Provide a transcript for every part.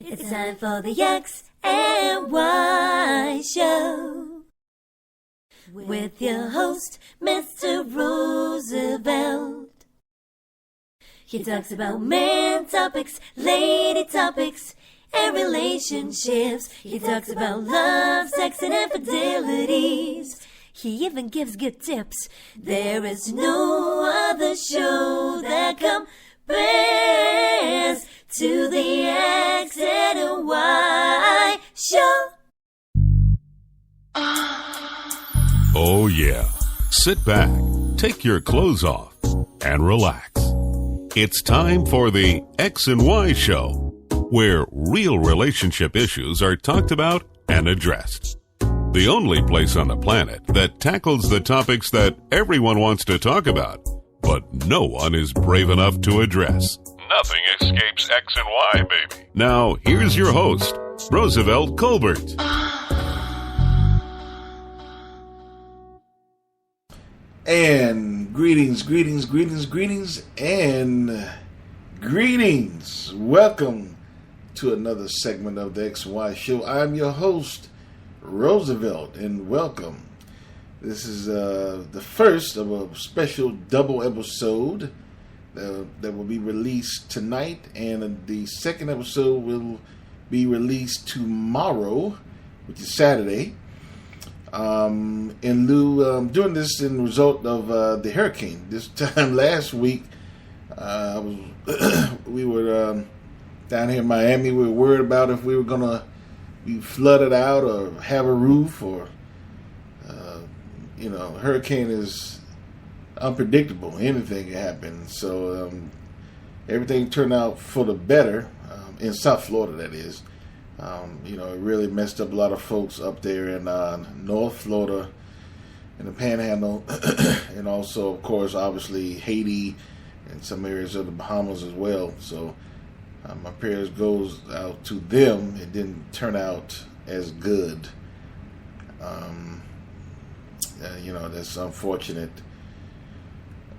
It's time for the X and Y Show with your host, Mr. Roosevelt. He talks about man topics, lady topics, and relationships. He talks about love, sex, and infidelities. He even gives good tips. There is no other show that compares to the X and Y Show. Oh yeah. Sit back, take your clothes off, and relax. It's time for the X and Y Show, where real relationship issues are talked about and addressed. The only place on the planet that tackles the topics that everyone wants to talk about, but no one is brave enough to address. Nothing escapes X and Y, baby. Now, here's your host, Roosevelt Colbert. And greetings, and greetings. Welcome to another segment of the X and Y Show. I'm your host, Roosevelt, and welcome. This is the first of a special double episode that will be released tonight, and the second episode will be released tomorrow, which is Saturday. Doing this in result of the hurricane. This time last week, we were down here in Miami. We were worried about if we were gonna be flooded out or have a roof, or hurricane is unpredictable. Anything can happen. So everything turned out for the better in South Florida. That is. It really messed up a lot of folks up there in North Florida, in the Panhandle, and also, of course, obviously Haiti and some areas of the Bahamas as well. So my prayers goes out to them. It didn't turn out as good. That's unfortunate.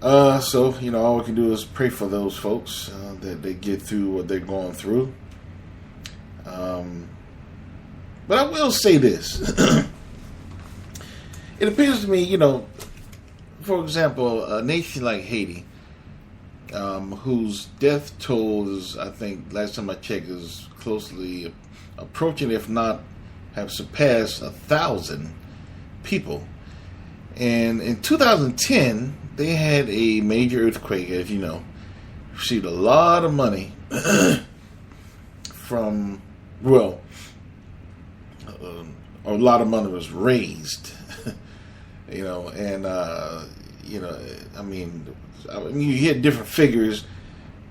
So all we can do is pray for those folks that they get through what they're going through. But I will say this. It appears to me, for example, a nation like Haiti, whose death toll is, I think, last time I checked, is closely approaching, if not have surpassed 1,000 people. And in 2010, they had a major earthquake, as you know. Received a lot of money from, a lot of money was raised, you hear different figures,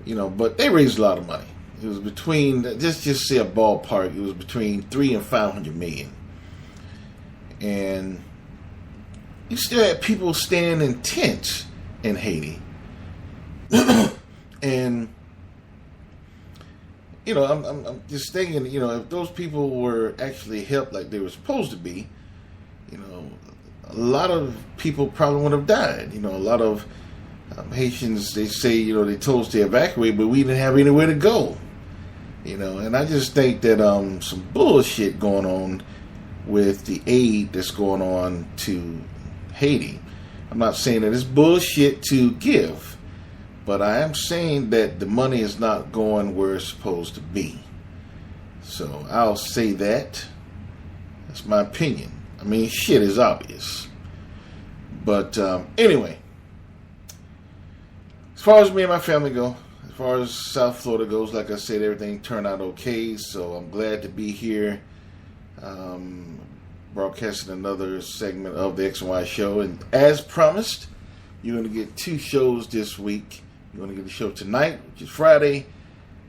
but they raised a lot of money. It was between, just say a ballpark, it was between 300 and 500 million. And you still had people staying in tents in Haiti. And I'm just thinking, if those people were actually helped like they were supposed to be, a lot of people probably would have died. A lot of Haitians, they say, they told us to evacuate, but we didn't have anywhere to go. And I just think that some bullshit going on with the aid that's going on to Haiti. I'm not saying that it's bullshit to give, but I am saying that the money is not going where it's supposed to be. So I'll say that. That's my opinion. I mean, shit is obvious. But anyway, as far as me and my family go, as far as South Florida goes, like I said, everything turned out okay. So I'm glad to be here, broadcasting another segment of the X and Y Show. And as promised, you're going to get 2 shows this week. You're going to get a show tonight, which is Friday,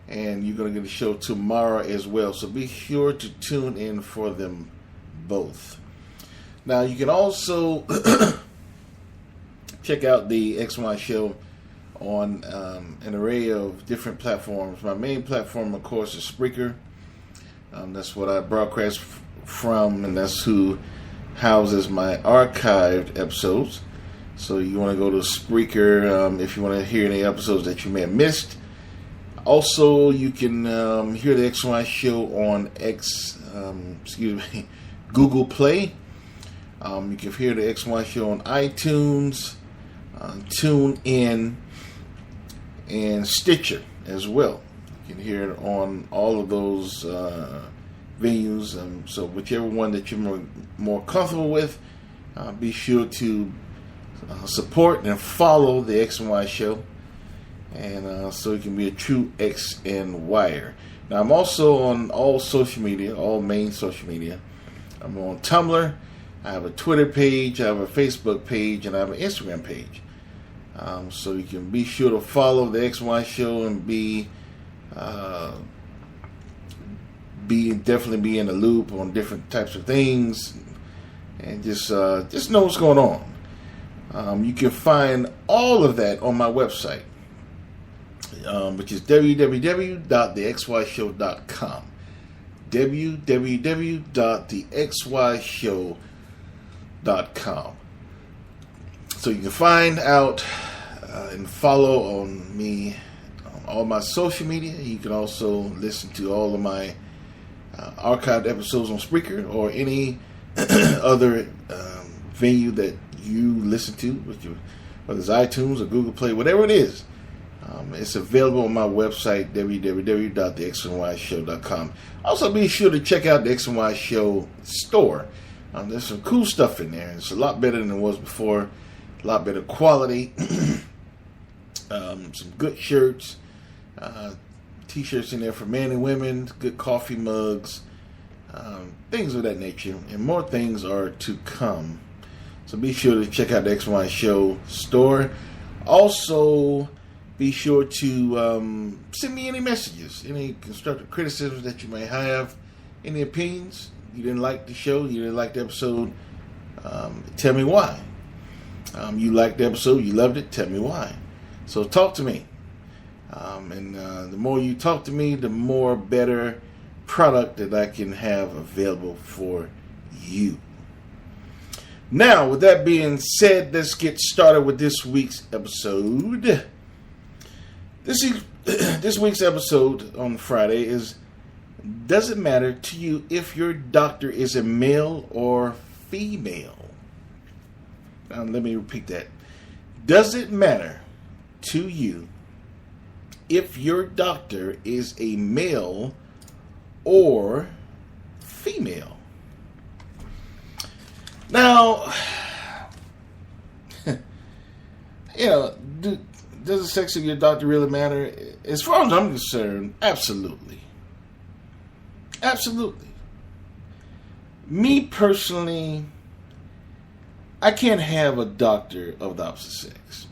and you're going to get a show tomorrow as well. So be sure to tune in for them both. Now, you can also check out the X and Y Show on an array of different platforms. My main platform, of course, is Spreaker. That's what I broadcast from, and that's who houses my archived episodes. So you want to go to Spreaker if you want to hear any episodes that you may have missed. Also, you can hear the XY show on Google Play. You can hear the XY show on iTunes, TuneIn, and Stitcher as well. You can hear it on all of those venues. So whichever one that you're more comfortable with, be sure to support and follow the X and Y show, and so you can be a true X andYer. Now, I'm also on all social media, all main social media. I'm on Tumblr. I have a Twitter page, I have a Facebook page, and I have an Instagram page. So you can be sure to follow the X and Y show and definitely be in the loop on different types of things, and just know what's going on. You can find all of that on my website, which is www.thexyshow.com. www.thexyshow.com. So you can find out and follow on me on all my social media. You can also listen to all of my archived episodes on Spreaker or any other venue that you listen to, whether it's iTunes or Google Play, whatever it is. It's available on my website, www.thexandyshow.com. Also, be sure to check out the X and Y Show store. There's some cool stuff in there. It's a lot better than it was before. A lot better quality. Some good shirts. T-shirts in there for men and women. Good coffee mugs. Things of that nature. And more things are to come. So be sure to check out the X and Y Show store. Also, be sure to send me any messages, any constructive criticisms that you may have, any opinions. You didn't like the show, you didn't like the episode, tell me why. You liked the episode, you loved it, tell me why. So talk to me. And the more you talk to me, the more better product that I can have available for you. Now, with that being said, let's get started with this week's episode. This week's episode on Friday is, does it matter to you if your doctor is a male or female? Now, let me repeat that. Does it matter to you if your doctor is a male or female? Now, does the sex of your doctor really matter? As far as I'm concerned, absolutely. Absolutely. Me personally, I can't have a doctor of the opposite sex.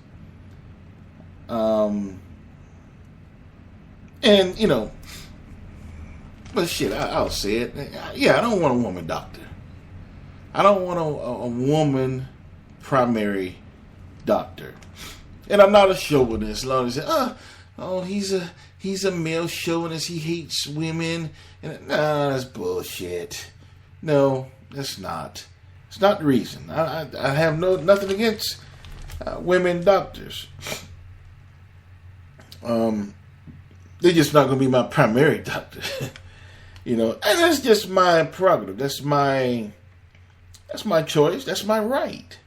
But shit, I'll say it. Yeah, I don't want a woman doctor. I don't want a woman primary doctor. And I'm not a chauvinist. A lot of say, he's a male chauvinist. He hates women. And that's bullshit. No, that's not. It's not the reason. I have nothing against women doctors. They're just not going to be my primary doctor. And that's just my prerogative. That's my choice. That's my right.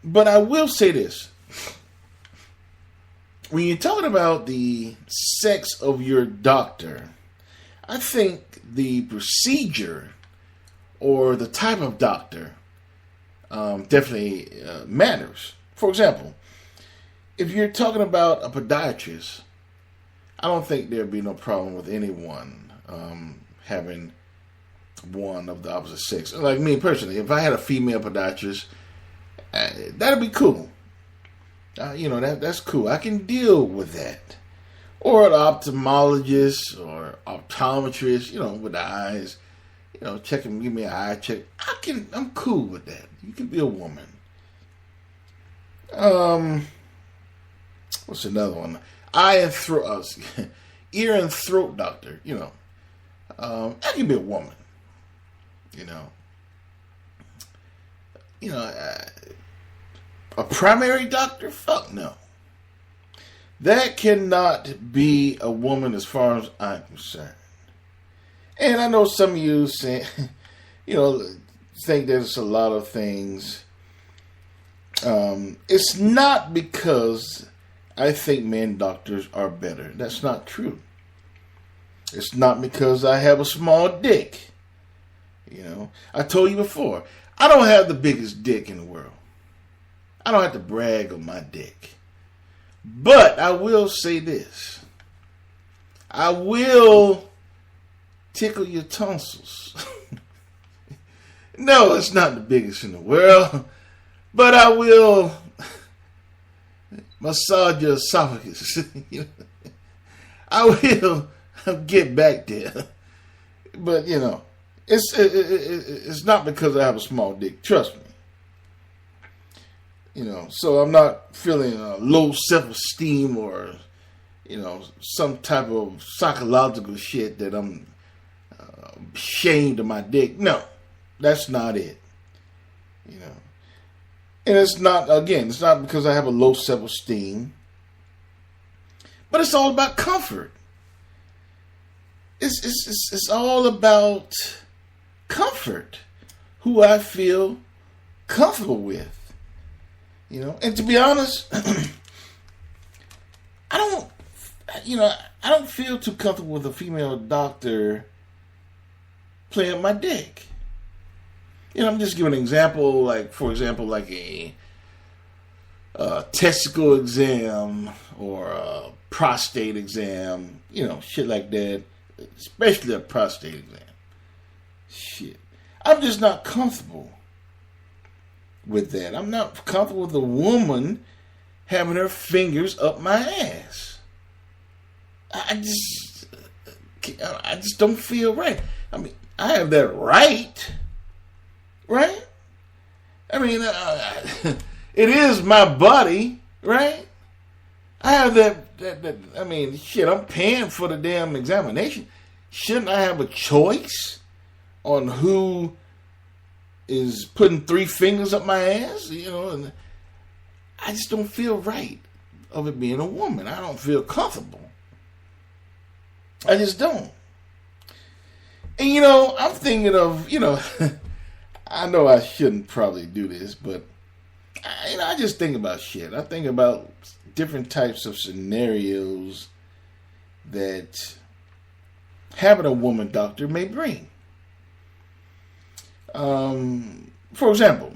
But I will say this. When you're talking about the sex of your doctor, I think the procedure or the type of doctor definitely matters. For example, if you're talking about a podiatrist, I don't think there'd be no problem with anyone having one of the opposite sex. Like me personally, if I had a female podiatrist, that'd be cool. That's cool. I can deal with that. Or an ophthalmologist or optometrist, with the eyes, check and give me an eye check. I'm cool with that. You can be a woman. What's another one? Eye and throat, ear and throat doctor. I can be a woman. A primary doctor? Fuck no. That cannot be a woman as far as I'm concerned. And I know some of you say, think there's a lot of things. It's not because I think men doctors are better. That's not true. It's not because I have a small dick. I told you before, I don't have the biggest dick in the world. I don't have to brag on my dick. But I will say this. I will tickle your tonsils. No, it's not the biggest in the world. But I will massage your esophagus. I will get back there. But, it's not because I have a small dick. Trust me. So I'm not feeling low self-esteem or, some type of psychological shit that I'm ashamed of my dick. No, that's not it. And it's not because I have a low self-esteem, but it's all about comfort. It's all about comfort, who I feel comfortable with. And to be honest, I don't feel too comfortable with a female doctor playing with my dick. I'm just giving an example, like a testicle exam or a prostate exam, shit like that, especially a prostate exam. Shit. I'm just not comfortable with that. I'm not comfortable with a woman having her fingers up my ass. I just don't feel right. I mean, I have that right? I mean, it is my body, right? I have that, I mean, shit, I'm paying for the damn examination. Shouldn't I have a choice on who is putting 3 fingers up my ass? And I just don't feel right of it being a woman. I don't feel comfortable. I just don't. And, I'm thinking of, I know I shouldn't probably do this, but I just think about shit. I think about different types of scenarios that having a woman doctor may bring. For example,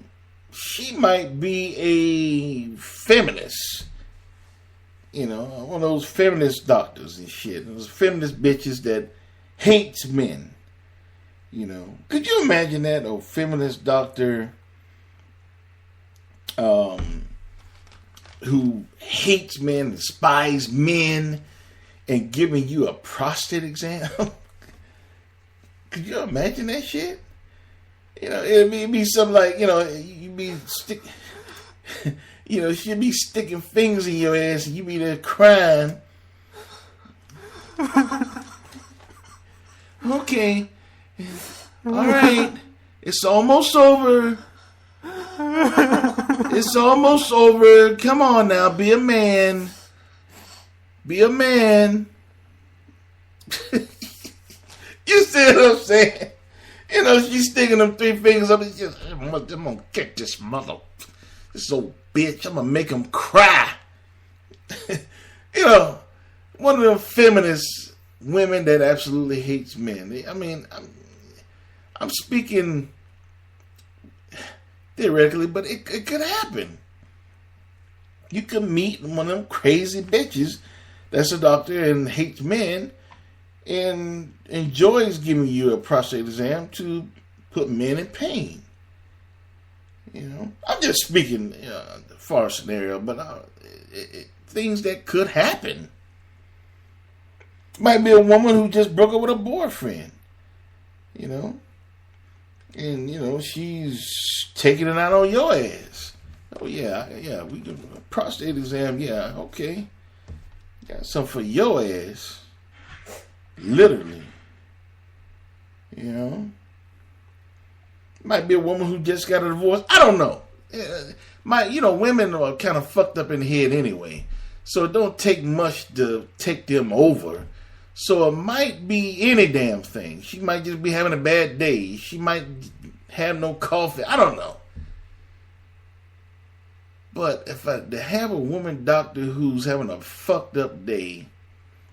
she might be a feminist. One of those feminist doctors and shit. Those feminist bitches that hates men. Could you imagine that? A feminist doctor who hates men, despises men, and giving you a prostate exam? Could you imagine that shit? It'd be something like, you'd be she'd be sticking fingers in your ass and you be there crying. Okay. All right. It's almost over. It's almost over. Come on now. Be a man. Be a man. You see what I'm saying? She's sticking them 3 fingers up and just, I'm going to kick this old bitch. I'm going to make him cry. One of them feminist women that absolutely hates men. I mean, I'm speaking theoretically, but it could happen. You could meet one of them crazy bitches that's a doctor and hates men and enjoys giving you a prostate exam to put men in pain. I'm just speaking far scenario, but things that could happen. Might be a woman who just broke up with a boyfriend, and she's taking it out on your ass. Oh yeah, we do a prostate exam. Yeah, okay, got something for your ass. Literally, might be a woman who just got a divorce. I don't know. Women are kind of fucked up in the head anyway. So it don't take much to take them over. So it might be any damn thing. She might just be having a bad day. She might have no coffee. I don't know. But to have a woman doctor who's having a fucked up day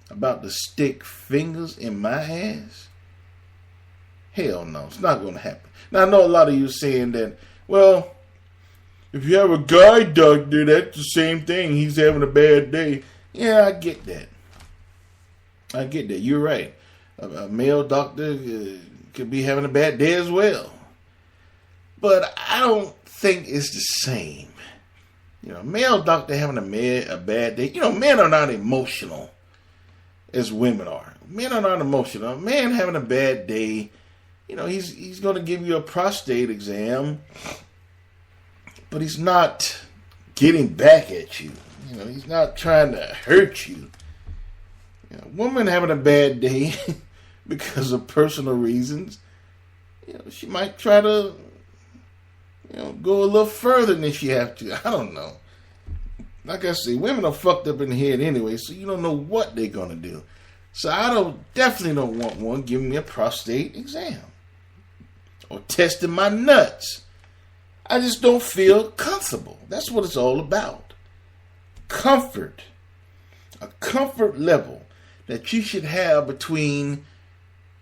about to stick fingers in my ass, hell no, it's not going to happen. Now, I know a lot of you saying that, well, if you have a guy doctor, that's the same thing. He's having a bad day. Yeah, I get that. You're right. A male doctor could be having a bad day as well. But I don't think it's the same. Male doctor having a bad day. Men are not emotional as women are. Men are not emotional. A man having a bad day, he's going to give you a prostate exam, but he's not getting back at you. He's not trying to hurt you. A woman having a bad day because of personal reasons, she might try to go a little further than she have to. I don't know. Like I say, women are fucked up in the head anyway, so you don't know what they're going to do. So I definitely don't want one giving me a prostate exam or testing my nuts. I just don't feel comfortable. That's what it's all about. Comfort. A comfort level that you should have between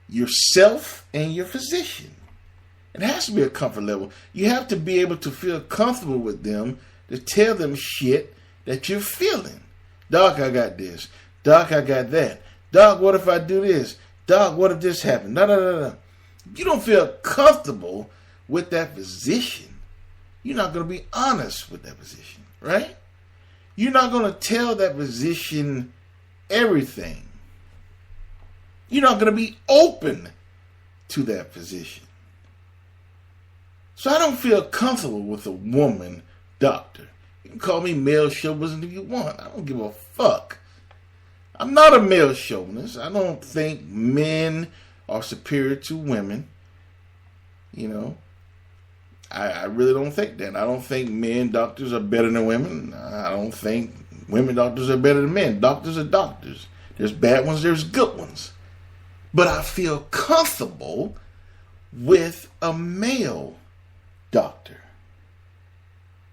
yourself and your physician. It has to be a comfort level. You have to be able to feel comfortable with them to tell them shit that you're feeling. Doc, I got this. Doc, I got that. Doc, what if I do this? Doc, what if this happened? No. You don't feel comfortable with that physician. You're not going to be honest with that physician, right? You're not going to tell that physician everything. You're not going to be open to that physician. So I don't feel comfortable with a woman doctor. You can call me male chauvinist if you want. I don't give a fuck. I'm not a male chauvinist. I don't think men are superior to women. I really don't think that. I don't think men doctors are better than women. I don't think women doctors are better than men. Doctors are doctors. There's bad ones, there's good ones. But I feel comfortable with a male doctor.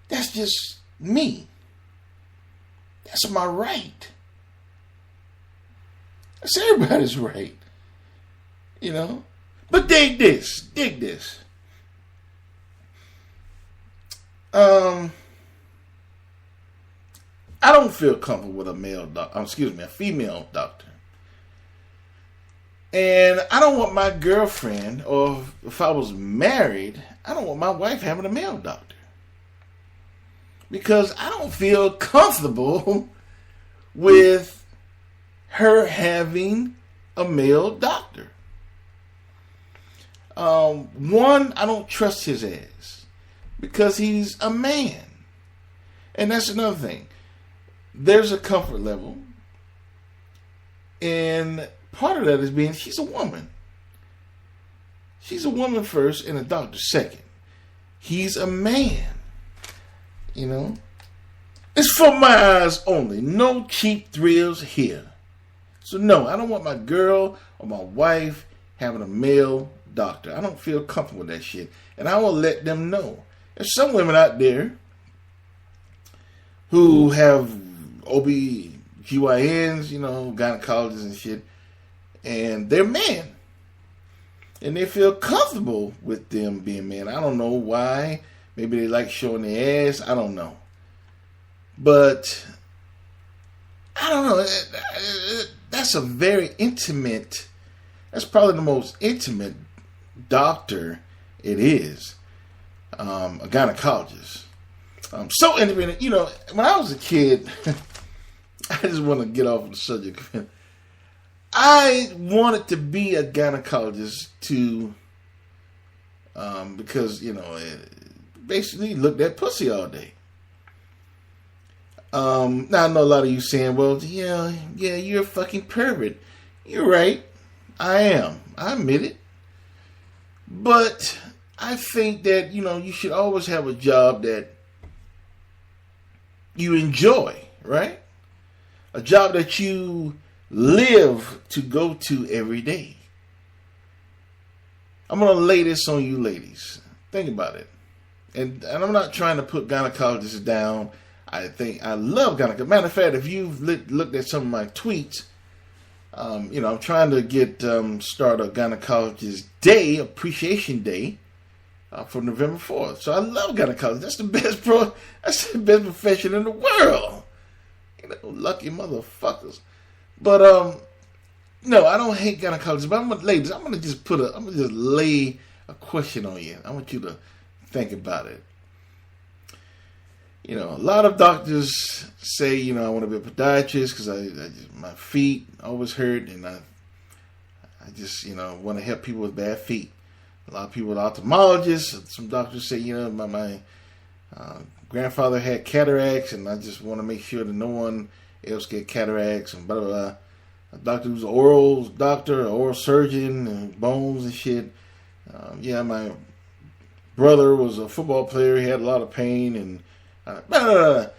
That's just me. That's my right. That's everybody's right. But dig this. I don't feel comfortable with a female doctor. And I don't want my girlfriend, or if I was married, I don't want my wife having a male doctor. Because I don't feel comfortable with her having a male doctor. One, I don't trust his ass because he's a man. And that's another thing. There's a comfort level. And part of that is being she's a woman. She's a woman first and a doctor second. He's a man. It's for my eyes only. No cheap thrills here. So no, I don't want my girl or my wife having a male doctor. I don't feel comfortable with that shit. And I will let them know. There's some women out there who have OB-GYNs, gynecologists and shit, and they're men. And they feel comfortable with them being men. I don't know why. Maybe they like showing their ass. I don't know. But I don't know. That's a very intimate, that's probably the most intimate doctor it is. A gynecologist. So intimate. When I was a kid, I just want to get off the subject. I wanted to be a gynecologist because, basically looked at pussy all day. Now I know a lot of you saying, well, yeah, you're a fucking pervert. You're right. I am. I admit it. But I think that, you should always have a job that you enjoy, right? a job that you live to go to every day. I'm going to lay this on you ladies. Think about it. And I'm not trying to put gynecologists down. I love gynecologists. Matter of fact, if you've looked at some of my tweets, I'm trying to get start a gynecologist day, appreciation day, for November 4th. So I love gynecology. That's the best profession in the world. Lucky motherfuckers. But no, I don't hate gynecology. But ladies, I'm gonna just lay a question on you. I want you to think about it. A lot of doctors say, I want to be a podiatrist because my feet always hurt, and I just, want to help people with bad feet. A lot of people are ophthalmologists. Some doctors say, my grandfather had cataracts, and I just want to make sure that no one else get cataracts, and blah, blah, blah. A doctor who's an oral surgeon, and bones and shit. My brother was a football player. He had a lot of pain, and it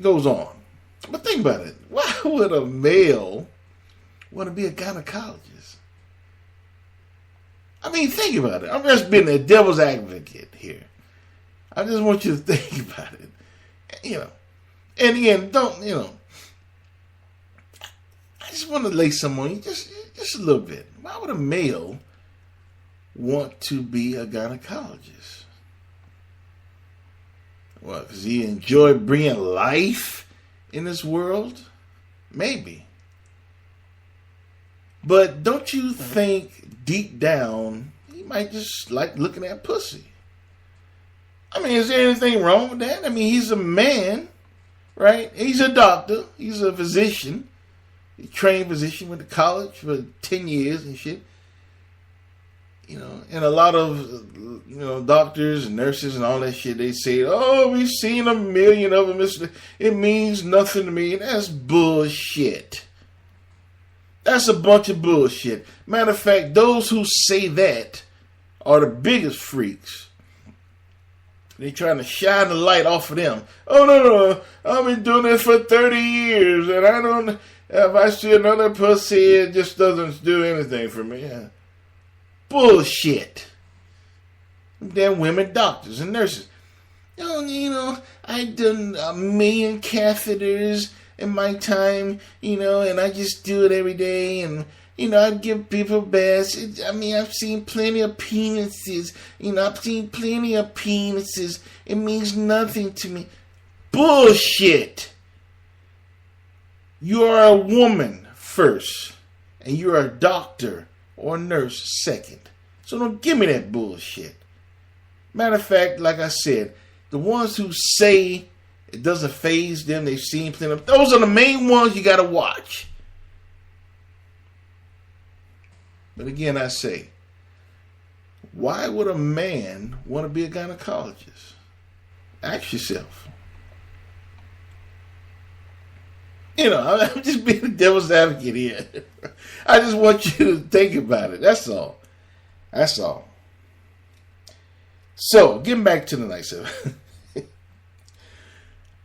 goes on. But think about it. Why would a male want to be a gynecologist? I mean, think about it. I'm just being a devil's advocate here. I just want you to think about it. And again, I just want to lay some on you, just a little bit. Why would a male want to be a gynecologist? Well, because he enjoy bringing life in this world? Maybe. But don't you think deep down he might just like looking at pussy? I mean, is there anything wrong with that? I mean, he's a man, right? He's a doctor. He's a physician. He trained physician, went to college for 10 years and shit. And a lot of, doctors and nurses and all that shit, they say, oh, we've seen 1 million of them. It means nothing to me. That's bullshit. That's a bunch of bullshit. Matter of fact, those who say that are the biggest freaks. They trying to shine the light off of them. Oh, no, I've been doing this for 30 years, and if I see another pussy, it just doesn't do anything for me. Yeah. Bullshit. Damn women doctors and nurses. Oh, I've done 1 million catheters in my time, and I just do it every day, and, I give people baths. I've seen plenty of penises. I've seen plenty of penises. It means nothing to me. Bullshit. You are a woman first, and you're a doctor or nurse second. So don't give me that bullshit. Matter of fact, like I said, the ones who say it doesn't faze them, they've seen plenty of, those are the main ones you got to watch. But again, I say, why would a man want to be a gynecologist? Ask yourself. I'm just being the devil's advocate here. I just want you to think about it. That's all. So, getting back to the nice stuff.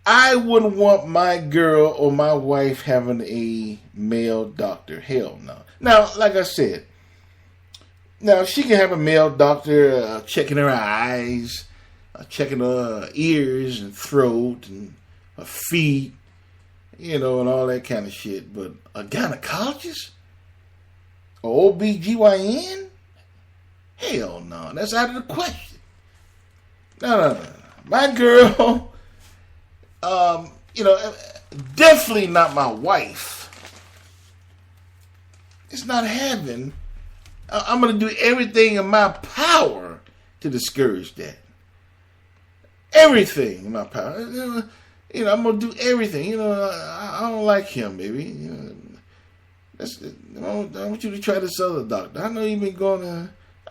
I wouldn't want my girl or my wife having a male doctor. Hell no. Now, like I said, she can have a male doctor checking her eyes, checking her ears and throat and her feet, and all that kind of shit. But a gynecologist? Or OBGYN? Hell no. That's out of the question. No. My girl, definitely not my wife. It's not having. I'm going to do everything in my power to discourage that. Everything in my power. I'm going to do everything. I don't like him, baby. I want you to try this other doctor. I know you've been going to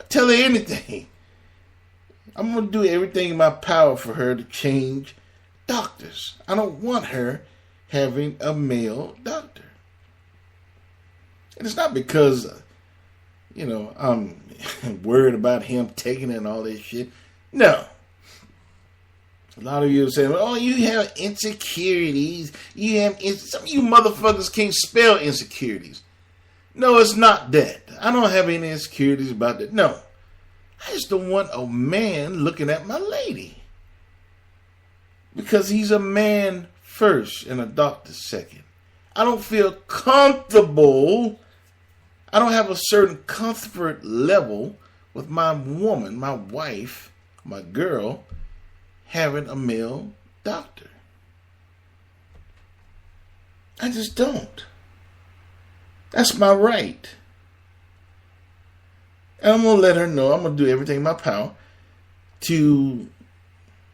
tell her anything. I'm going to do everything in my power for her to change doctors. I don't want her having a male doctor. And it's not because, I'm worried about him taking it and all this shit. No. A lot of you are saying, "Oh, you have insecurities. Some of you motherfuckers can't spell insecurities." No, it's not that. I don't have any insecurities about that. No, I just don't want a man looking at my lady, because he's a man first and a doctor second. I don't feel comfortable. I don't have a certain comfort level with my woman, my wife, my girl, having a male doctor. I just don't. That's my right. And I'm going to let her know. I'm going to do everything in my power to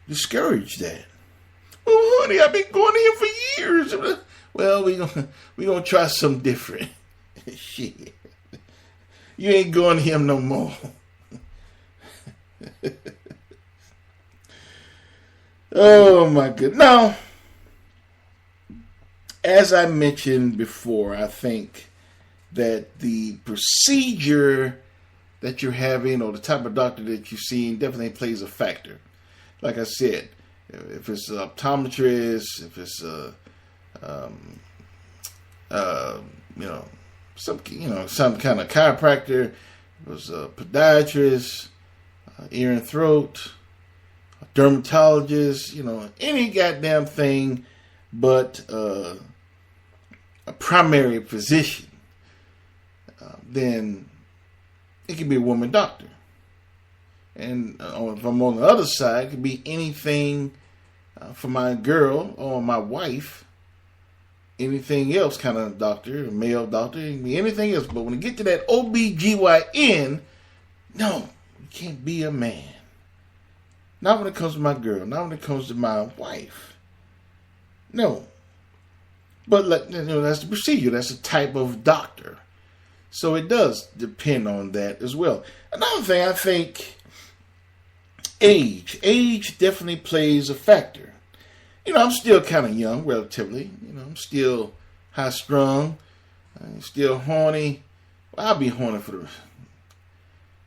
discourage that. Oh, honey, I've been going to him for years. Well, we gonna try something different. Shit. You ain't going to him no more. Oh, my goodness. Now, as I mentioned before, I think that the procedure that you're having or the type of doctor that you're seeing definitely plays a factor. Like I said, if it's an optometrist, if it's some kind of chiropractor, if it's a podiatrist, ear and throat, a dermatologist, any goddamn thing but a primary physician, then it could be a woman doctor. And if I'm on the other side, it could be anything for my girl or my wife, anything else kind of doctor, a male doctor, it can be anything else. But when you get to that OBGYN, no, you can't be a man. Not when it comes to my girl, not when it comes to my wife. No. But that's the procedure, that's the type of doctor. So it does depend on that as well. Another thing, I think age definitely plays a factor. I'm still kind of young, relatively. I'm still high strung. I'm still horny. Well, I'll be horny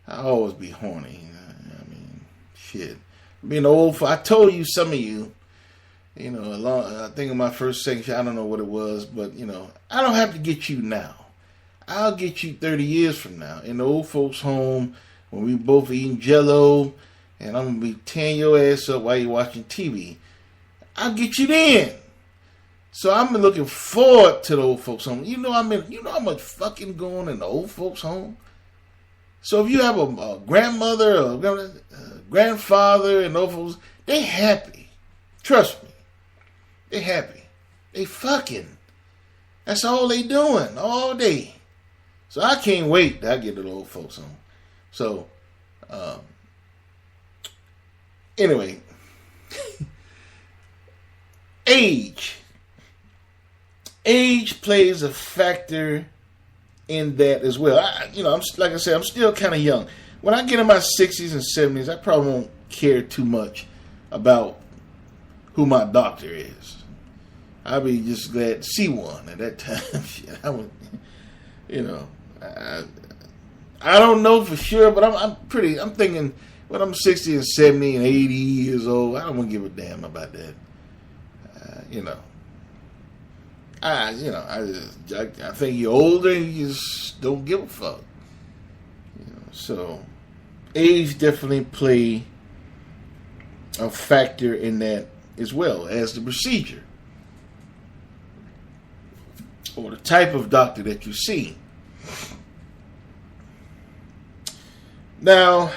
I'll always be horny. I mean, shit. Being old, I told you, some of you, I think in my first section, I don't know what it was, but, I don't have to get you now. I'll get you 30 years from now in the old folks' home when we both eating Jell-O, and I'm going to be tearing your ass up while you're watching TV. I'll get you then. So I'm looking forward to the old folks' home. You know how much fucking going in the old folks' home? So if you have a grandmother or a grandfather and old folks, they happy. Trust me. They happy. They fucking. That's all they doing all day. So I can't wait till I get to the old folks home. So, anyway, age plays a factor in that as well. Like I said, I'm still kind of young. When I get in my 60s and 70s, I probably won't care too much about who my doctor is. I'll be just glad to see one at that time. I would, I don't know for sure, but I'm thinking when I'm 60 and 70 and 80 years old, I don't want to give a damn about that. I think you're older and you just don't give a fuck. So age definitely play a factor in that as well as the procedure or the type of doctor that you see. Now,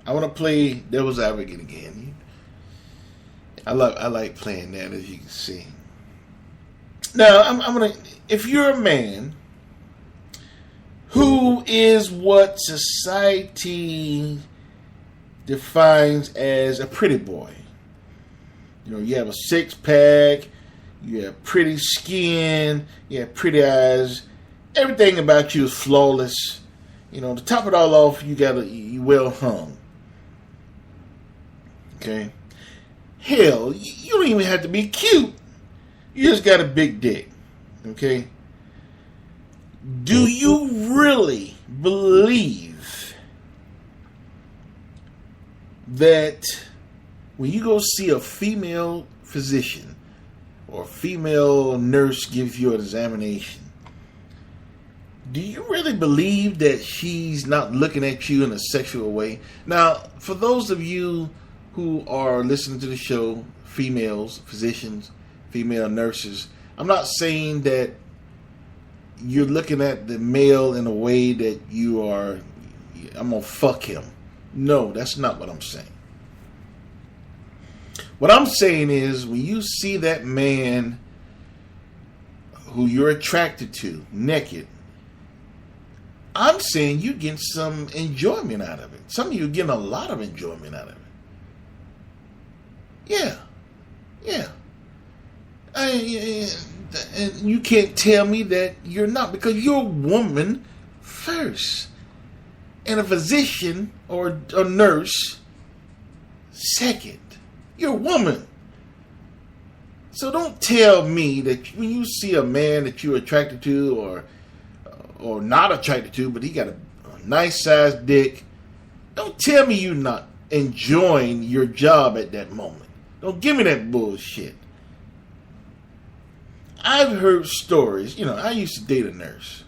I want to play devil's advocate again. I like playing that, as you can see. Now, I'm gonna. If you're a man who is what society defines as a pretty boy, you have a six pack, you have pretty skin, you have pretty eyes, everything about you is flawless. To top it all off, you well hung. Okay. Hell, you don't even have to be cute. You just got a big dick. Okay. Do you really believe that when you go see a female physician or a female nurse gives you an examination, do you really believe that she's not looking at you in a sexual way? Now, for those of you who are listening to the show, females, physicians, female nurses, I'm not saying that you're looking at the male in a way that you are, I'm going to fuck him. No, that's not what I'm saying. What I'm saying is when you see that man who you're attracted to naked, I'm saying you're getting some enjoyment out of it. Some of you are getting a lot of enjoyment out of it. Yeah. And you can't tell me that you're not, because you're a woman first. And a physician or a nurse second. You're a woman. So don't tell me that when you see a man that you're attracted to or not attracted to, but he got a nice sized dick, don't tell me you're not enjoying your job at that moment. Don't give me that bullshit. I've heard stories. I used to date a nurse.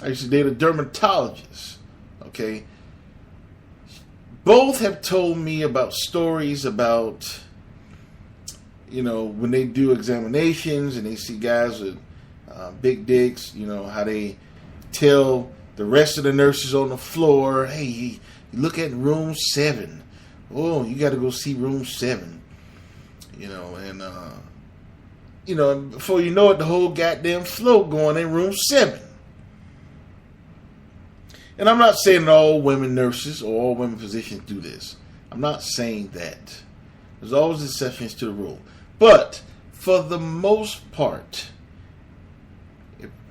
I used to date a dermatologist. Okay? Both have told me about stories about, when they do examinations and they see guys with big dicks, how they tell the rest of the nurses on the floor, hey, you look at room 7. Oh, you got to go see room 7. Before you know it, the whole goddamn float going in room 7. And I'm not saying that all women nurses or all women physicians do this. I'm not saying that. There's always exceptions to the rule. But for the most part,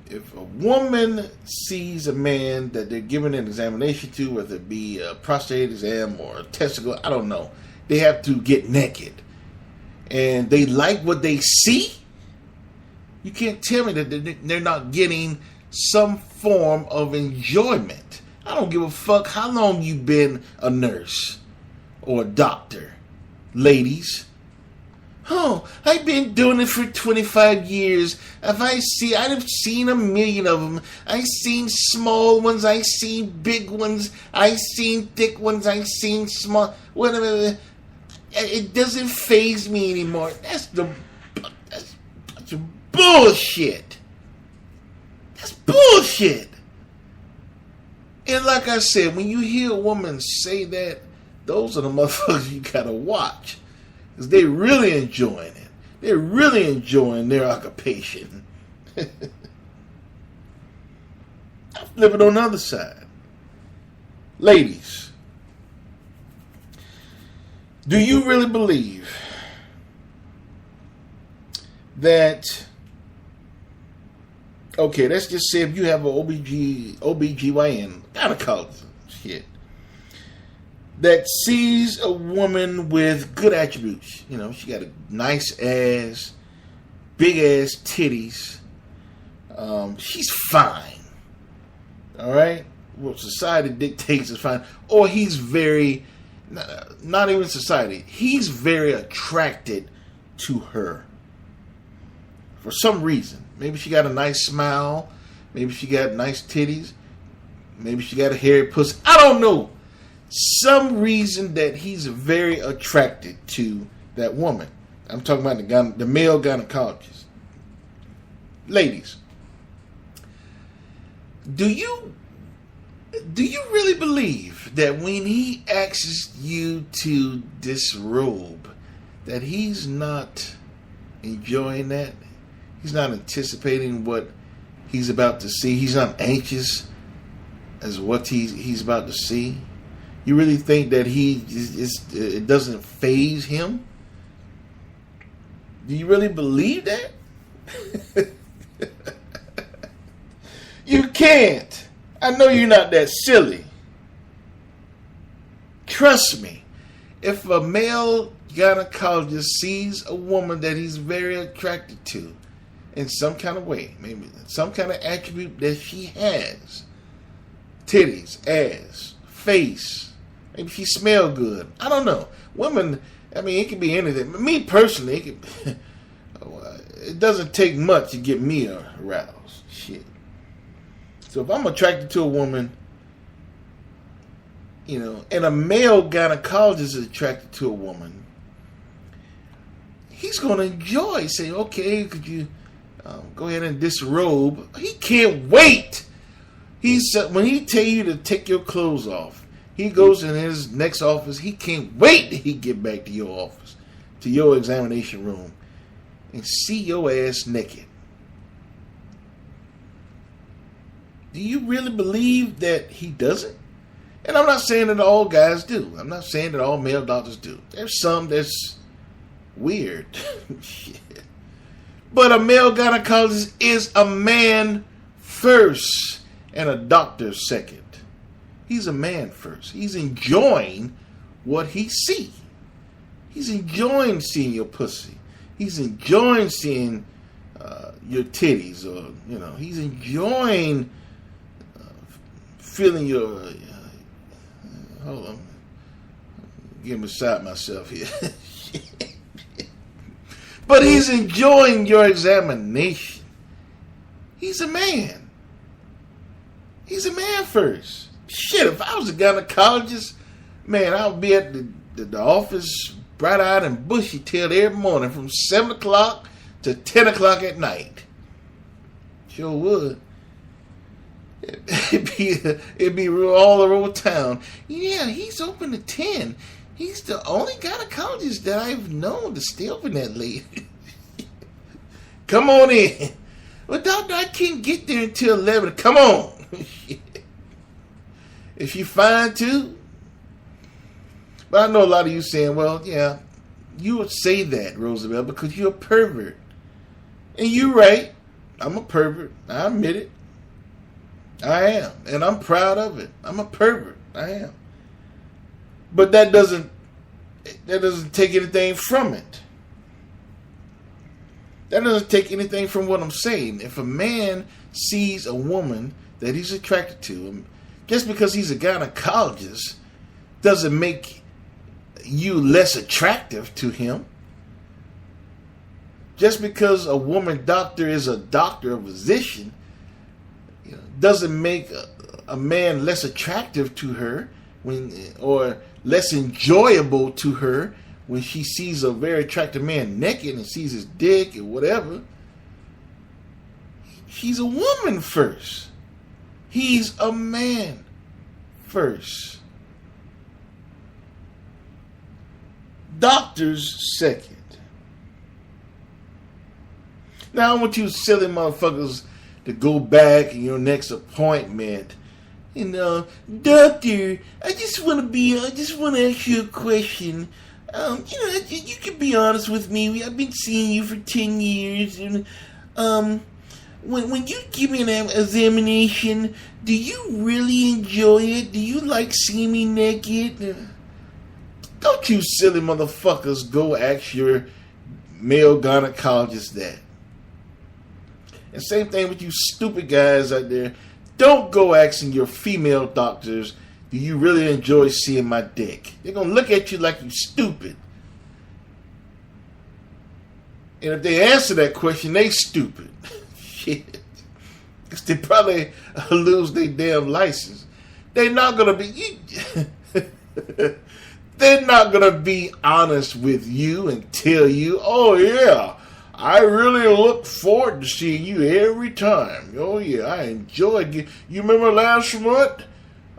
if a woman sees a man that they're giving an examination to, whether it be a prostate exam or a testicle, I don't know, they have to get naked. And they like what they see, you can't tell me that they're not getting some form of enjoyment. I don't give a fuck how long you've been a nurse or a doctor, ladies. Oh, I've been doing it for 25 years. I've seen a million of them. I've seen small ones. I've seen big ones. I've seen thick ones. I've seen small. Whatever. It doesn't faze me anymore. That's bullshit. That's bullshit. And like I said, when you hear a woman say that, those are the motherfuckers you gotta watch. Because they're really enjoying it. They're really enjoying their occupation. I'm flipping on the other side. Ladies, do you really believe that, okay, let's just say if you have an OBGYN, gynecologist, shit, that sees a woman with good attributes. She got a nice ass, big ass titties. She's fine. All right? What society dictates is fine. Or he's very, not even society, he's very attracted to her. For some reason. Maybe she got a nice smile. Maybe she got nice titties. Maybe she got a hairy pussy. I don't know. Some reason that he's very attracted to that woman. I'm talking about the male gynecologist. Ladies, do you really believe that when he asks you to disrobe, that he's not enjoying that? He's not anticipating what he's about to see. He's not anxious as what he's about to see. You really think that it doesn't faze him? Do you really believe that? You can't. I know you're not that silly. Trust me. If a male gynecologist sees a woman that he's very attracted to in some kind of way, maybe some kind of attribute that she has, titties, ass, face, maybe she smell good, I don't know. Women, I mean, it could be anything. Me personally, it doesn't take much to get me aroused. Shit. So if I'm attracted to a woman, and a male gynecologist is attracted to a woman, he's going to enjoy saying, okay, could you go ahead and disrobe? He can't wait. When he tell you to take your clothes off, he goes in his next office. He can't wait till he get back to your office, to your examination room, and see your ass naked. Do you really believe that he doesn't? And I'm not saying that all guys do. I'm not saying that all male doctors do. There's some that's weird. But a male gynecologist is a man first and a doctor second. He's a man first. He's enjoying what he sees. He's enjoying seeing your pussy. He's enjoying seeing your titties, or he's enjoying feeling your. Hold on, get beside myself here. But he's enjoying your examination. He's a man. He's a man first. Shit, if I was a gynecologist, man, I would be at the office bright-eyed and bushy-tailed every morning from 7 o'clock to 10 o'clock at night. Sure would. It'd be all over town. Yeah, he's open to 10. He's the only gynecologist that I've known to stay open that late. Come on in. Well, doctor, I can't get there until 11. Come on. If you find too. But I know a lot of you saying, well, yeah, you would say that, Roosevelt, because you're a pervert. And you're right. I'm a pervert. I admit it. I am. And I'm proud of it. I'm a pervert. I am. But that doesn't take anything from it. That doesn't take anything from what I'm saying. If a man sees a woman that he's attracted to, just because he's a gynecologist doesn't make you less attractive to him. Just because a woman doctor is a doctor, a physician, doesn't make a man less attractive to her or less enjoyable to her when she sees a very attractive man naked and sees his dick or whatever. She's a woman first. He's a man first. Doctors second. Now I want you silly motherfuckers to go back in your next appointment. Doctor, I just want to ask you a question. You can be honest with me. I've been seeing you for 10 years, and when you give me an examination, do you really enjoy it? Do you like seeing me naked? Don't you silly motherfuckers go ask your male gynecologist that. And same thing with you stupid guys out there. Don't go asking your female doctors, do you really enjoy seeing my dick? They're going to look at you like you stupid. And if they answer that question, they stupid. Shit. Because they probably lose their damn license. They're not going to be... they're not going to be honest with you and tell you, oh yeah, I really look forward to seeing you every time. Oh yeah, I enjoyed it. You remember last month?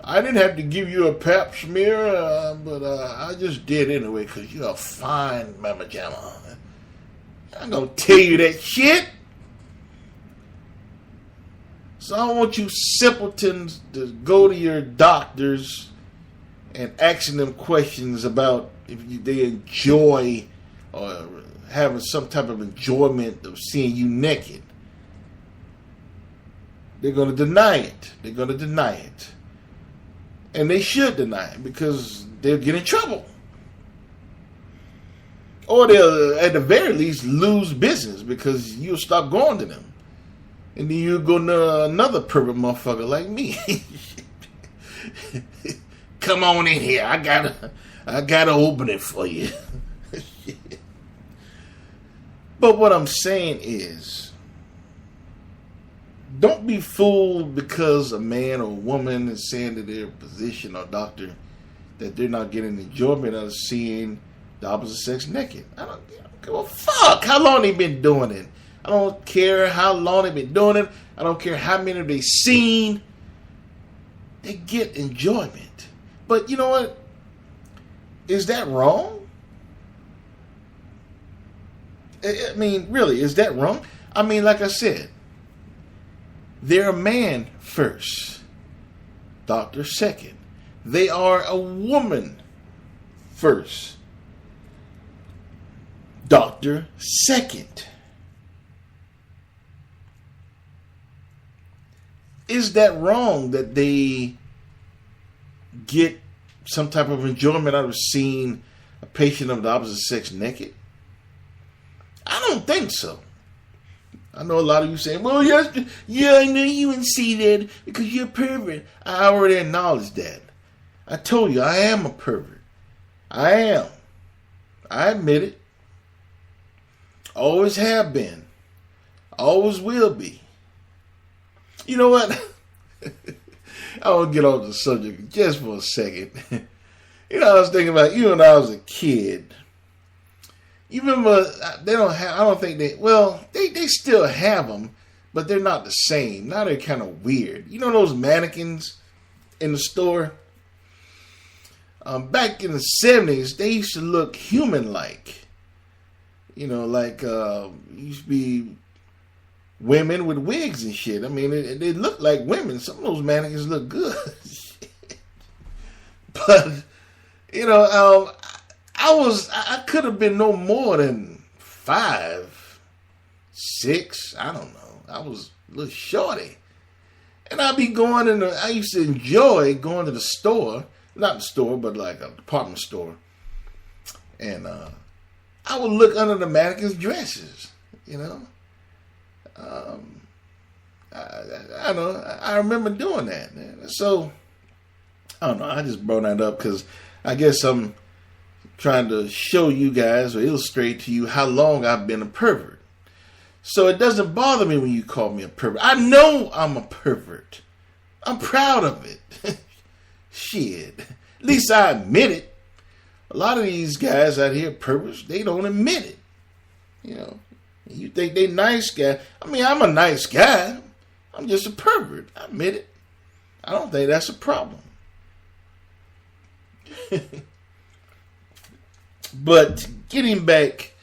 I didn't have to give you a pap smear, but I just did anyway because you're a fine mama jamma. I'm going to tell you that shit. So I want you simpletons to go to your doctors and asking them questions about if they enjoy or having some type of enjoyment of seeing you naked. They're going to deny it. They're going to deny it. And they should deny it because they'll get in trouble. Or they'll, at the very least, lose business because you'll stop going to them. And then you'll go to another pervert motherfucker like me. Come on in here. I gotta open it for you. But what I'm saying is, don't be fooled because a man or a woman is saying to their physician or doctor that they're not getting enjoyment out of seeing the opposite sex naked. I don't give a fuck how long they've been doing it. I don't care how long they've been doing it. I don't care how many they've seen. They get enjoyment. But you know what? Is that wrong? I mean, really, is that wrong? I mean, like I said, they're a man first, doctor second. They are a woman first, doctor second. Is that wrong that they get some type of enjoyment out of seeing a patient of the opposite sex naked? I don't think so. I know a lot of you saying, well, yes, yeah, I know you wouldn't see that because you're a pervert. I already acknowledged that. I told you I am a pervert. I am. I admit it. Always have been. Always will be. You know what? I want to get off the subject just for a second. You know, I was thinking about you when I was a kid. You remember, they don't have, I don't think they still have them, but they're not the same. Now they're kind of weird. You know those mannequins in the store? Back in the 70s, they used to look human-like. You know, like, used to be women with wigs and shit. I mean, they look like women. Some of those mannequins look good. But, you know, I could have been no more than 5, 6. I don't know. I was a little shorty. And I'd be going I used to enjoy going to the store. Not the store, but like a department store. And I would look under the mannequins' dresses, you know. I don't know. I remember doing that. So, I don't know. I just brought that up because I guess I'm trying to show you guys or illustrate to you how long I've been a pervert. So it doesn't bother me when you call me a pervert. I know I'm a pervert. I'm proud of it. Shit. At least I admit it. A lot of these guys out here, perverts, they don't admit it. You know, you think they nice guy. I mean, I'm a nice guy. I'm just a pervert. I admit it. I don't think that's a problem. But getting back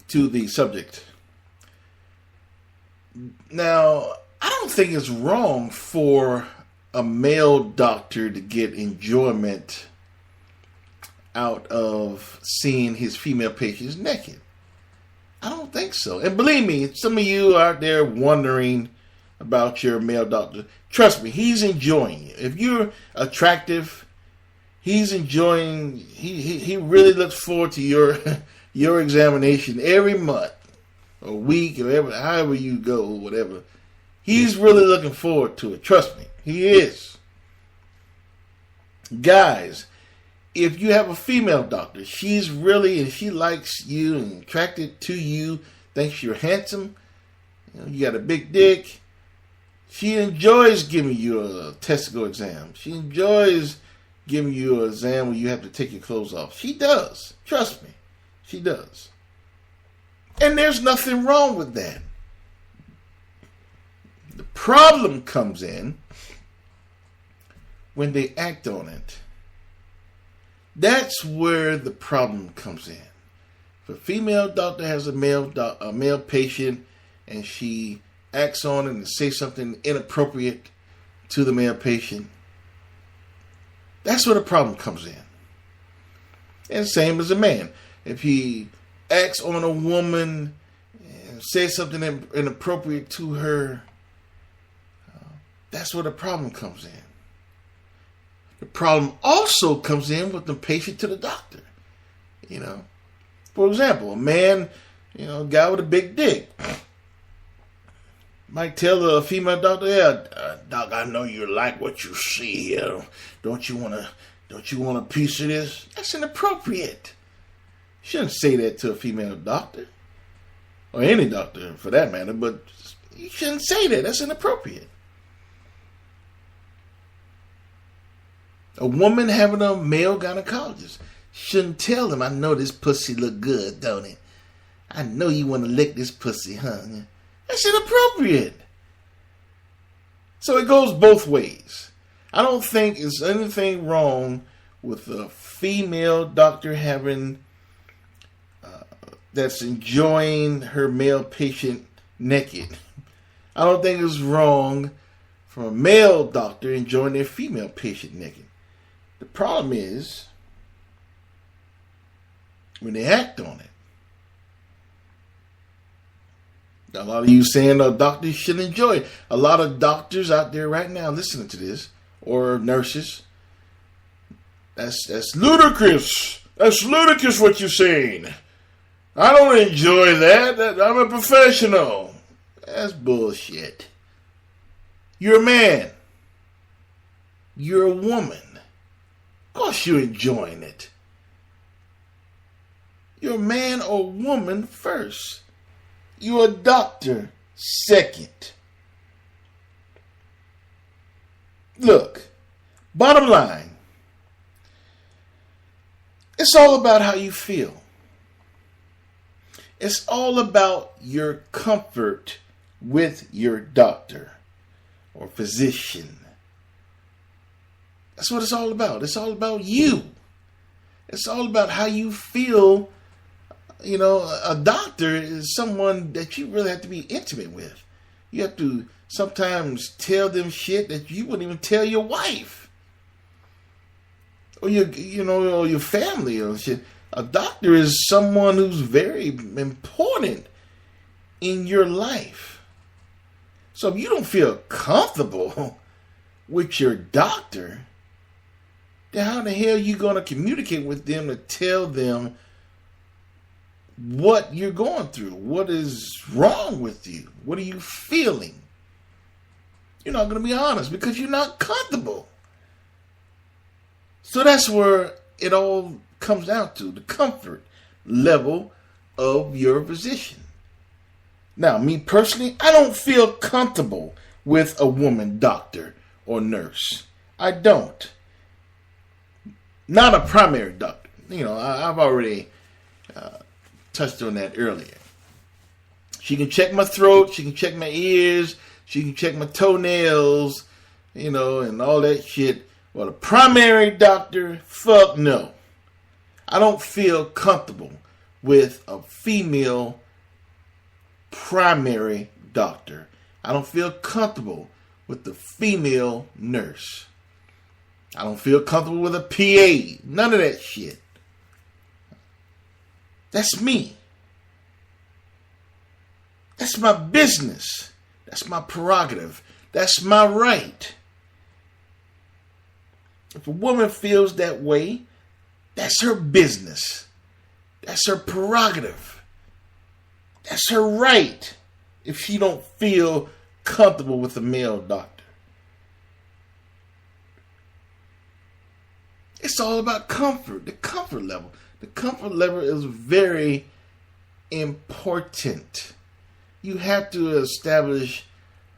to the subject. Now, I don't think it's wrong for a male doctor to get enjoyment out of seeing his female patients naked. I don't think so. And believe me, some of you out there wondering about your male doctor, trust me, he's enjoying it. If you're attractive, he's enjoying, he really looks forward to your examination every month or week or however you go, whatever. He's really looking forward to it. Trust me, he is. Guys, if you have a female doctor, she's really, and she likes you and attracted to you, thinks you're handsome, you got a big dick, she enjoys giving you a testicle exam. She enjoys giving you an exam where you have to take your clothes off. She does. Trust me. She does. And there's nothing wrong with that. The problem comes in when they act on it. That's where the problem comes in. If a female doctor has a male patient and she acts on it and says something inappropriate to the male patient, that's where the problem comes in. And same as a man. If he acts on a woman and says something inappropriate to her, that's where the problem comes in. The problem also comes in with the patient to the doctor. You know, for example, a man, a guy with a big dick might tell the female doctor, "Yeah, doc, I know you like what you see here. Don't you want to Don't you want a piece of this? That's inappropriate. You shouldn't say that to a female doctor. Or any doctor for that matter, but you shouldn't say that. That's inappropriate. A woman having a male gynecologist shouldn't tell him, I know this pussy look good, don't it? I know you want to lick this pussy, huh? That's inappropriate. So it goes both ways. I don't think there's anything wrong with a female doctor having that's enjoying her male patient naked. I don't think it's wrong for a male doctor enjoying their female patient naked. The problem is when they act on it. A lot of you saying doctors should enjoy it. A lot of doctors out there right now listening to this, or nurses. That's ludicrous. That's ludicrous what you're saying. I don't enjoy that. I'm a professional. That's bullshit. You're a man. You're a woman. Of course you're enjoying it. You're a man or woman first. You're a doctor second. Look, bottom line, it's all about how you feel. It's all about your comfort with your doctor or physician. That's what it's all about. It's all about you. It's all about how you feel. You know, a doctor is someone that you really have to be intimate with. You have to sometimes tell them shit that you wouldn't even tell your wife or your family or shit. A doctor is someone who's very important in your life. So if you don't feel comfortable with your doctor, then how the hell are you going to communicate with them to tell them what you're going through? What is wrong with you? What are you feeling? You're not going to be honest because you're not comfortable. So that's where it all comes down to, the comfort level of your physician. Now, me personally, I don't feel comfortable with a woman doctor or nurse. I don't. Not a primary doctor. You know, I've already touched on that earlier. She can check my throat, she can check my ears, she can check my toenails, and all that shit. Well, a primary doctor, fuck no. I don't feel comfortable with a female primary doctor. I don't feel comfortable with the female nurse. I don't feel comfortable with a PA. None of that shit. That's me. That's my business. That's my prerogative. That's my right. If a woman feels that way, that's her business. That's her prerogative. That's her right if she don't feel comfortable with a male doctor. It's all about comfort, the comfort level. The comfort level is very important. You have to establish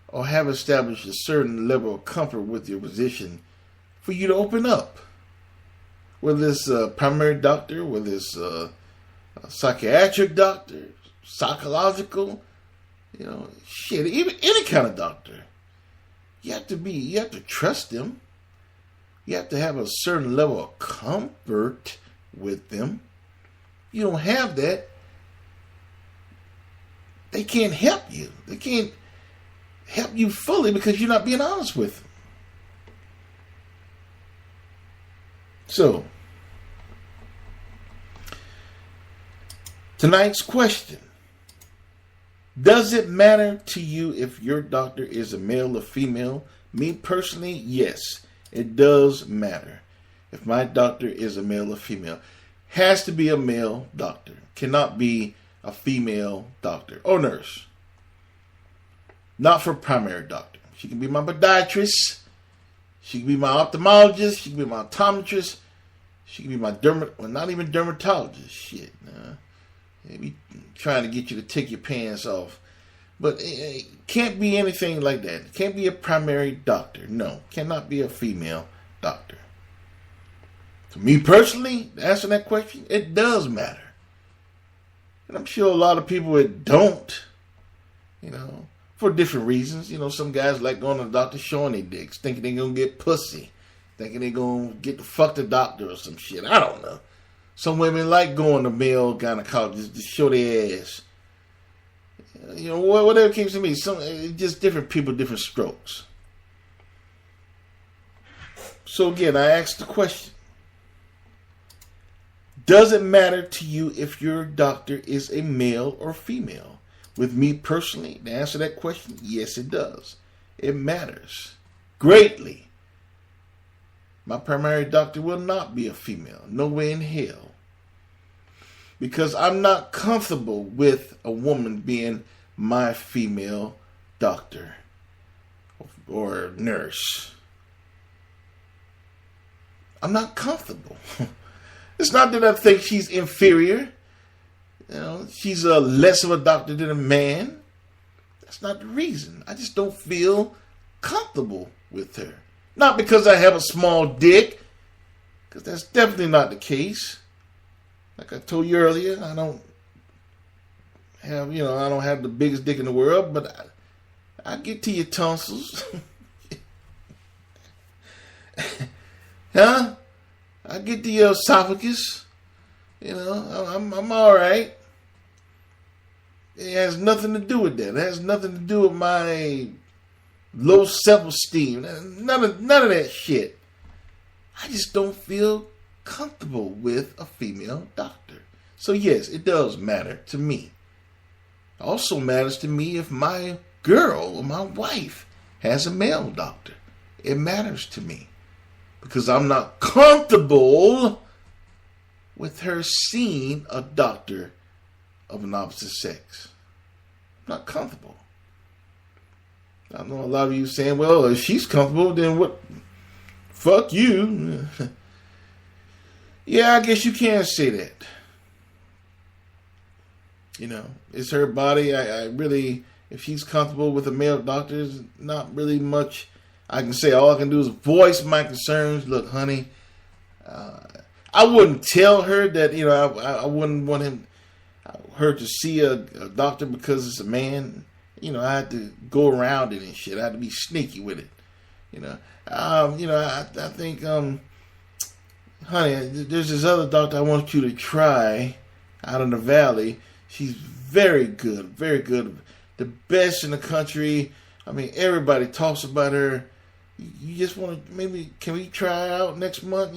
or have established a certain level of comfort with your physician for you to open up. Whether it's a primary doctor, whether it's a psychiatric doctor, psychological, even any kind of doctor. You have to trust them. You have to have a certain level of comfort with them. You don't have that, they can't help you. They can't help you fully because you're not being honest with them. So, tonight's question. Does it matter to you if your doctor is a male or female? Me personally, yes, it does matter. If my doctor is a male or female, has to be a male doctor. Cannot be a female doctor or nurse. Not for primary doctor. She can be my podiatrist. She could be my ophthalmologist. She could be my optometrist. She could be my not even dermatologist. Shit, maybe trying to get you to take your pants off. But it can't be anything like that. It can't be a primary doctor. No, cannot be a female doctor. To me personally, to answer that question, it does matter. And I'm sure a lot of people it don't, for different reasons. Some guys like going to the doctor showing their dicks, thinking they're going to get pussy, thinking they're going to get to fuck the doctor or some shit. I don't know. Some women like going to male gynecologists to show their ass. Whatever came to me. Just different people, different strokes. So again, I asked the question. Does it matter to you if your doctor is a male or female? With me personally, to answer that question, yes, it does. It matters greatly. My primary doctor will not be a female. No way in hell. Because I'm not comfortable with a woman being my female doctor or nurse. I'm not comfortable. It's not that I think she's inferior. She's less of a doctor than a man. That's not the reason. I just don't feel comfortable with her. Not because I have a small dick, because that's definitely not the case. Like I told you earlier, I don't have the biggest dick in the world, but I get to your tonsils. Huh? I get to your esophagus. I'm all right. It has nothing to do with that. It has nothing to do with my low self-esteem. None of that shit. I just don't feel comfortable with a female doctor. So yes, it does matter to me. It also matters to me if my girl or my wife has a male doctor. It matters to me. Because I'm not comfortable with her seeing a doctor of an opposite sex. I'm not comfortable. I know a lot of you saying, well, if she's comfortable, then what? Fuck you. Yeah, I guess you can say that. It's her body. I really, if she's comfortable with a male doctor, there's not really much I can say. All I can do is voice my concerns. Look, honey, I wouldn't tell her that, I wouldn't want her to see a doctor because it's a man. I had to go around it and shit. I had to be sneaky with it. I think, honey, there's this other doctor I want you to try out in the valley. She's very good, the best in the country. I mean, everybody talks about her. You just want to, maybe, can we try her out next month?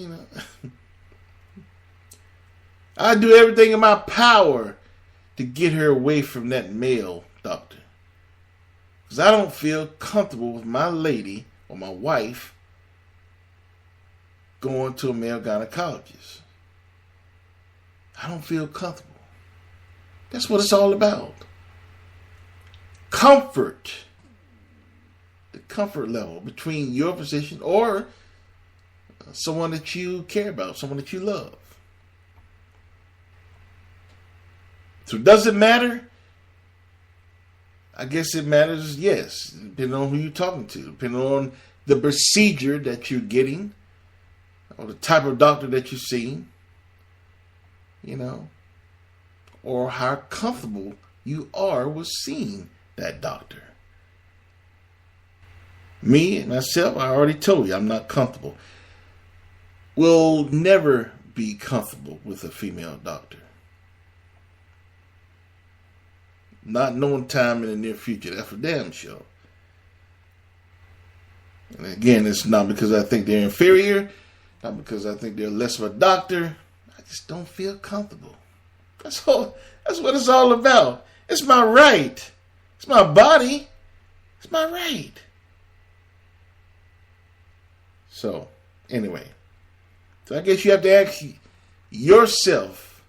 I do everything in my power to get her away from that male doctor. Because I don't feel comfortable with my lady or my wife going to a male gynecologist. I don't feel comfortable. That's what it's all about. Comfort. The comfort level between your physician or someone that you care about, someone that you love. So does it matter? I guess it matters, yes, depending on who you're talking to, depending on the procedure that you're getting, or the type of doctor that you're seeing, or how comfortable you are with seeing that doctor. Me, myself, I already told you, I'm not comfortable. Will never be comfortable with a female doctor. Not no time in the near future. That's for damn sure. And again, it's not because I think they're inferior, not because I think they're less of a doctor. I just don't feel comfortable. That's all. That's what it's all about. It's my right. It's my body. It's my right. So, anyway. So I guess you have to ask yourself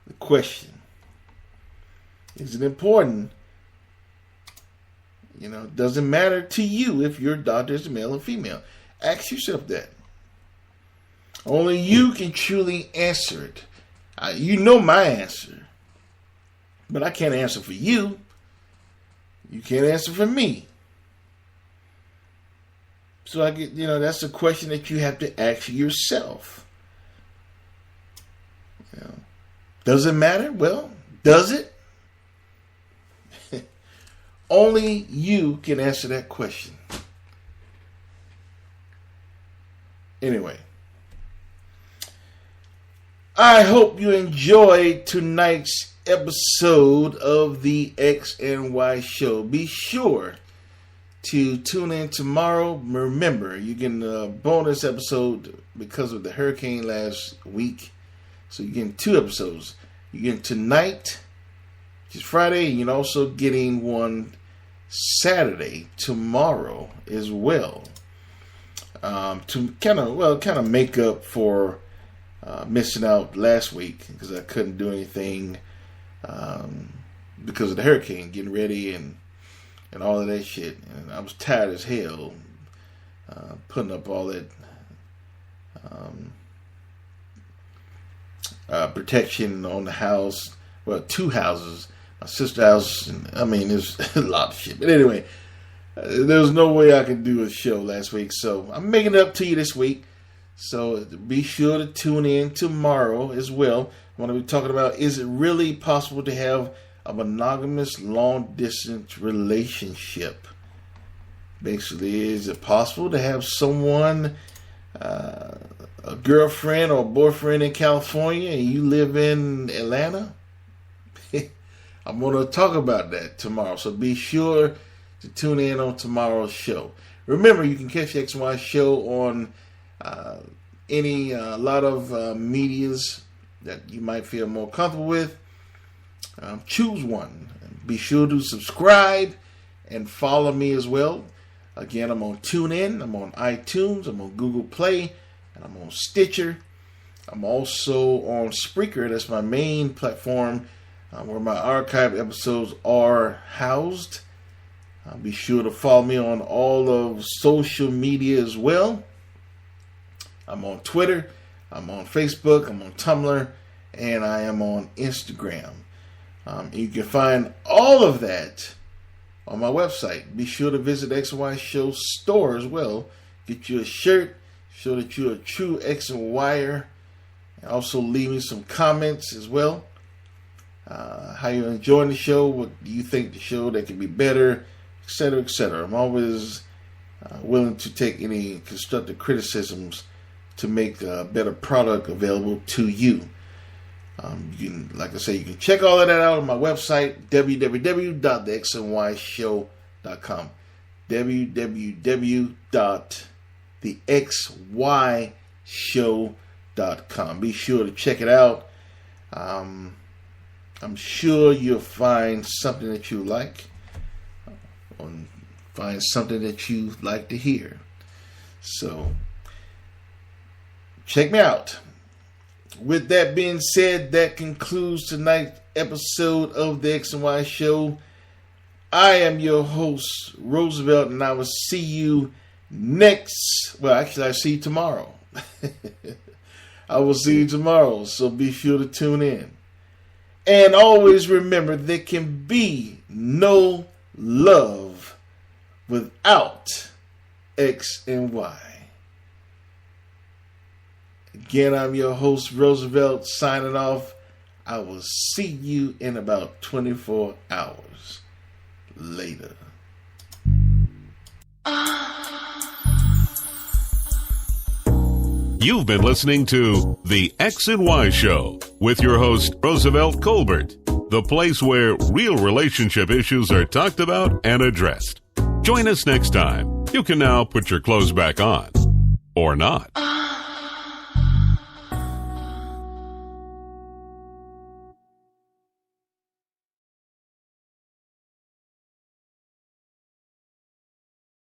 the question. Is it important? Does it matter to you if your doctor is male or female? Ask yourself that. Only you can truly answer it. You know my answer, but I can't answer for you. You can't answer for me. So that's a question that you have to ask yourself. Does it matter? Well, does it? Only you can answer that question. Anyway, I hope you enjoyed tonight's episode of the X and Y Show. Be sure to tune in tomorrow. Remember, you get a bonus episode because of the hurricane last week. So you're getting 2 episodes. You're getting tonight, which is Friday, and you're also getting one Saturday, tomorrow as well. To kind of make up for missing out last week because I couldn't do anything because of the hurricane, getting ready and all of that shit. And I was tired as hell putting up all that protection on the house. Well, 2 houses. My sister's house. There's a lot of shit. But anyway, there was no way I could do a show last week. So I'm making it up to you this week. So be sure to tune in tomorrow as well. I'm going to be talking about, is it really possible to have a monogamous long-distance relationship? Basically, is it possible to have someone, a girlfriend or boyfriend in California and you live in Atlanta? I'm going to talk about that tomorrow. So be sure to tune in on tomorrow's show. Remember, you can catch the X and Y Show on a lot of medias that you might feel more comfortable with. Choose one. Be sure to subscribe and follow me as well. Again, I'm on TuneIn, I'm on iTunes, I'm on Google Play, and I'm on Stitcher. I'm also on Spreaker. That's my main platform where my archive episodes are housed. Be sure to follow me on all of social media as well. I'm on Twitter, I'm on Facebook, I'm on Tumblr, and I am on Instagram. You can find all of that on my website. Be sure to visit X and Y Show store as well. Get you a shirt, show that you're a true X and Y'er. And also leave me some comments as well. How you're enjoying the show, what do you think the show that can be better, etc., etc. I'm always willing to take any constructive criticisms to make a better product available to you. You can, like I say, you can check all of that out on my website, www.thexandyshow.com. www.thexyshow.com. Be sure to check it out. I'm sure you'll find something that you like, or find something that you like to hear. So, check me out. With that being said, that concludes tonight's episode of the X and Y Show. I am your host, Roosevelt, and I will see you next. Well, actually, I see you tomorrow. I will see you tomorrow, so be sure to tune in. And always remember, there can be no love without X and Y. Again, I'm your host, Roosevelt, signing off. I will see you in about 24 hours. Later. You've been listening to The X and Y Show with your host, Roosevelt Colbert, the place where real relationship issues are talked about and addressed. Join us next time. You can now put your clothes back on. Or not.